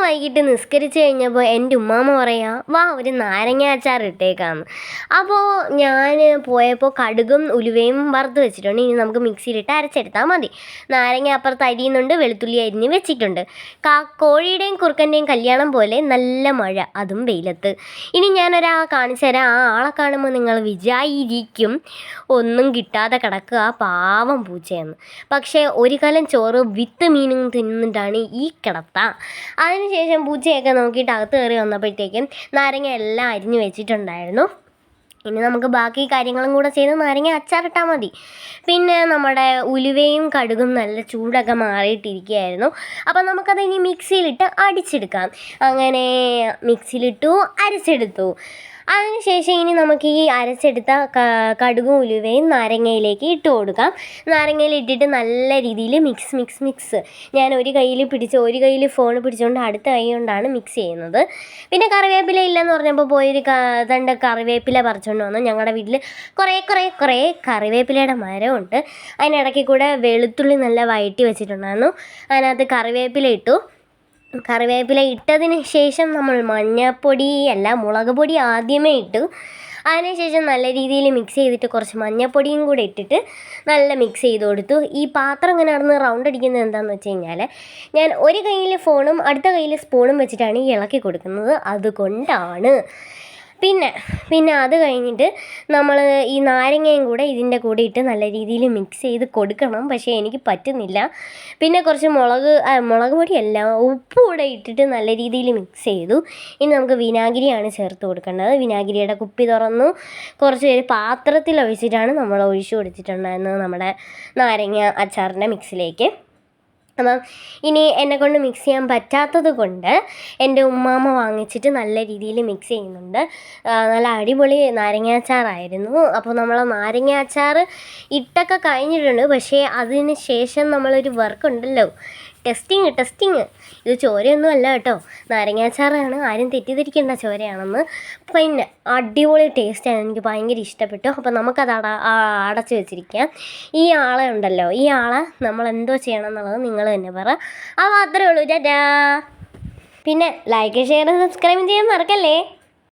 വൈകിട്ട് നിസ്കരിച്ച് കഴിഞ്ഞപ്പോൾ എൻ്റെ ഉമ്മാമ്മ പറയാ വാ ഒരു നാരങ്ങ അച്ചാർ ഇട്ടേക്കാന്ന്. അപ്പോൾ ഞാൻ പോയപ്പോൾ കടുകും ഉലുവയും വറുത്ത് വെച്ചിട്ടുണ്ട്. ഇനി നമുക്ക് മിക്സിയിലിട്ട് അരച്ചെടുത്താൽ മതി. നാരങ്ങ അപ്പുറത്ത് അരിയുന്നുണ്ട്, വെളുത്തുള്ളി അരിഞ്ഞ് വെച്ചിട്ടുണ്ട്. കോഴിയുടെയും കുറുക്കൻ്റെയും കല്യാണം പോലെ നല്ല മഴ, അതും വെയിലത്ത്. ഇനി ഞാനൊരാളെ കാണിച്ചു തരാം. ആ ആളെ കാണുമ്പോൾ നിങ്ങൾ വിചാരിക്കും ഒന്നും കിട്ടാതെ കിടക്കുക പാവം പൂച്ചയെന്ന്. പക്ഷേ ഒരു കലം ചോറ് വിത്ത് മീനും തിന്നിട്ടാണ് ഈ കിടത്ത. അതിനുശേഷം പൂച്ചയൊക്കെ നോക്കിയിട്ട് അകത്ത് കയറി വന്നപ്പോഴത്തേക്കും നാരങ്ങ എല്ലാം അരിഞ്ഞ് വെച്ചിട്ടുണ്ടായിരുന്നു. ഇനി നമുക്ക് ബാക്കി കാര്യങ്ങളും കൂടെ ചെയ്ത് നാരങ്ങ അച്ചാറിട്ടാൽ മതി. പിന്നെ നമ്മുടെ ഉലുവയും കടുകും നല്ല ചൂടൊക്കെ മാറിയിട്ടിരിക്കുകയായിരുന്നു. അപ്പം നമുക്കത് ഇനി മിക്സിയിലിട്ട് അടിച്ചെടുക്കാം. അങ്ങനെ മിക്സിയിലിട്ടു, അരച്ചെടുത്തു. അതിനുശേഷം ഇനി നമുക്ക് ഈ അരച്ചെടുത്ത കടുകും ഉലുവയും നാരങ്ങയിലേക്ക് ഇട്ട് കൊടുക്കാം. നാരങ്ങയിൽ ഇട്ടിട്ട് നല്ല രീതിയിൽ മിക്സ്. ഞാൻ ഒരു കയ്യിൽ ഫോൺ പിടിച്ചുകൊണ്ട് അടുത്ത കൈ കൊണ്ടാണ് മിക്സ് ചെയ്യുന്നത്. പിന്നെ കറിവേപ്പില ഇല്ലെന്ന് പറഞ്ഞപ്പോൾ പോയൊരു തണ്ട് കറിവേപ്പില പറിച്ചുകൊണ്ട് വന്നു. ഞങ്ങളുടെ വീട്ടിൽ കുറേ കറിവേപ്പിലയുടെ മരമുണ്ട്. അതിനിടയ്ക്ക് കൂടെ വെളുത്തുള്ളി നല്ല വഴറ്റി വെച്ചിട്ടുണ്ടായിരുന്നു. അതിനകത്ത് കറിവേപ്പില ഇട്ടു. കറിവേപ്പില ഇട്ടതിന് ശേഷം നമ്മൾ മുളക് പൊടി ആദ്യമേ ഇട്ടു. അതിനുശേഷം നല്ല രീതിയിൽ മിക്സ് ചെയ്തിട്ട് കുറച്ച് മഞ്ഞൾപ്പൊടിയും കൂടെ ഇട്ടിട്ട് നല്ല മിക്സ് ചെയ്ത് കൊടുത്തു. ഈ പാത്രം ഇങ്ങനെ നടന്ന് റൗണ്ട് അടിക്കുന്നത് എന്താണെന്ന് വെച്ച് കഴിഞ്ഞാൽ ഞാൻ ഒരു കയ്യിൽ ഫോണും അടുത്ത കയ്യിൽ സ്പൂണും വെച്ചിട്ടാണ് ഇളക്കി കൊടുക്കുന്നത്, അതുകൊണ്ടാണ്. പിന്നെ അത് കഴിഞ്ഞിട്ട് നമ്മൾ ഈ നാരങ്ങയും കൂടെ ഇതിൻ്റെ കൂടെ ഇട്ട് നല്ല രീതിയിൽ മിക്സ് ചെയ്ത് കൊടുക്കണം. പക്ഷേ എനിക്ക് പറ്റുന്നില്ല. പിന്നെ കുറച്ച് മുളക് പൊടിയല്ല ഉപ്പ് കൂടെ ഇട്ടിട്ട് നല്ല രീതിയിൽ മിക്സ് ചെയ്തു. ഇനി നമുക്ക് വിനാഗിരിയാണ് ചേർത്ത് കൊടുക്കേണ്ടത്. വിനാഗിരിയുടെ കുപ്പി തുറന്നു കുറച്ച് പേര് പാത്രത്തിൽ ഒഴിച്ചിട്ടാണ് നമ്മൾ ഒഴിച്ചു കൊടുത്തിട്ടുണ്ടായിരുന്നത് നമ്മുടെ നാരങ്ങ അച്ചാറിൻ്റെ മിക്സിലേക്ക്. അപ്പം ഇനി എന്നെക്കൊണ്ട് മിക്സ് ചെയ്യാൻ പറ്റാത്തത് കൊണ്ട് എൻ്റെ ഉമ്മാമ്മ വാങ്ങിച്ചിട്ട് നല്ല രീതിയിൽ മിക്സ് ചെയ്യുന്നുണ്ട്. നല്ല അടിപൊളി നാരങ്ങ അച്ചാറായിരുന്നു. അപ്പോൾ നമ്മൾ നാരങ്ങ അച്ചാർ ഇട്ടൊക്കെ കഴിഞ്ഞിട്ടുണ്ട്. പക്ഷേ അതിന് ശേഷം നമ്മളൊരു വർക്കുണ്ടല്ലോ, ടെസ്റ്റിങ്. ഇത് ചോരയൊന്നും അല്ല കേട്ടോ, നാരങ്ങ അച്ചാറാണ്. ആരും തെറ്റിദ്ധരിക്കേണ്ട ചോരയാണെന്ന്. പിന്നെ അടിപൊളി ടേസ്റ്റാണ്, എനിക്ക് ഭയങ്കര ഇഷ്ടപ്പെട്ടു. അപ്പോൾ നമുക്കത് അടച്ച് വെച്ചിരിക്കാം. ഈ ആളെ നമ്മൾ എന്തോ ചെയ്യണം എന്നുള്ളത് നിങ്ങൾ തന്നെ പറ. അപ്പോൾ അത്രേ ഉള്ളൂ. ടാറ്റാ. പിന്നെ ലൈക്ക്, ഷെയർ, സബ്സ്ക്രൈബ് ചെയ്യാൻ മറക്കല്ലേ.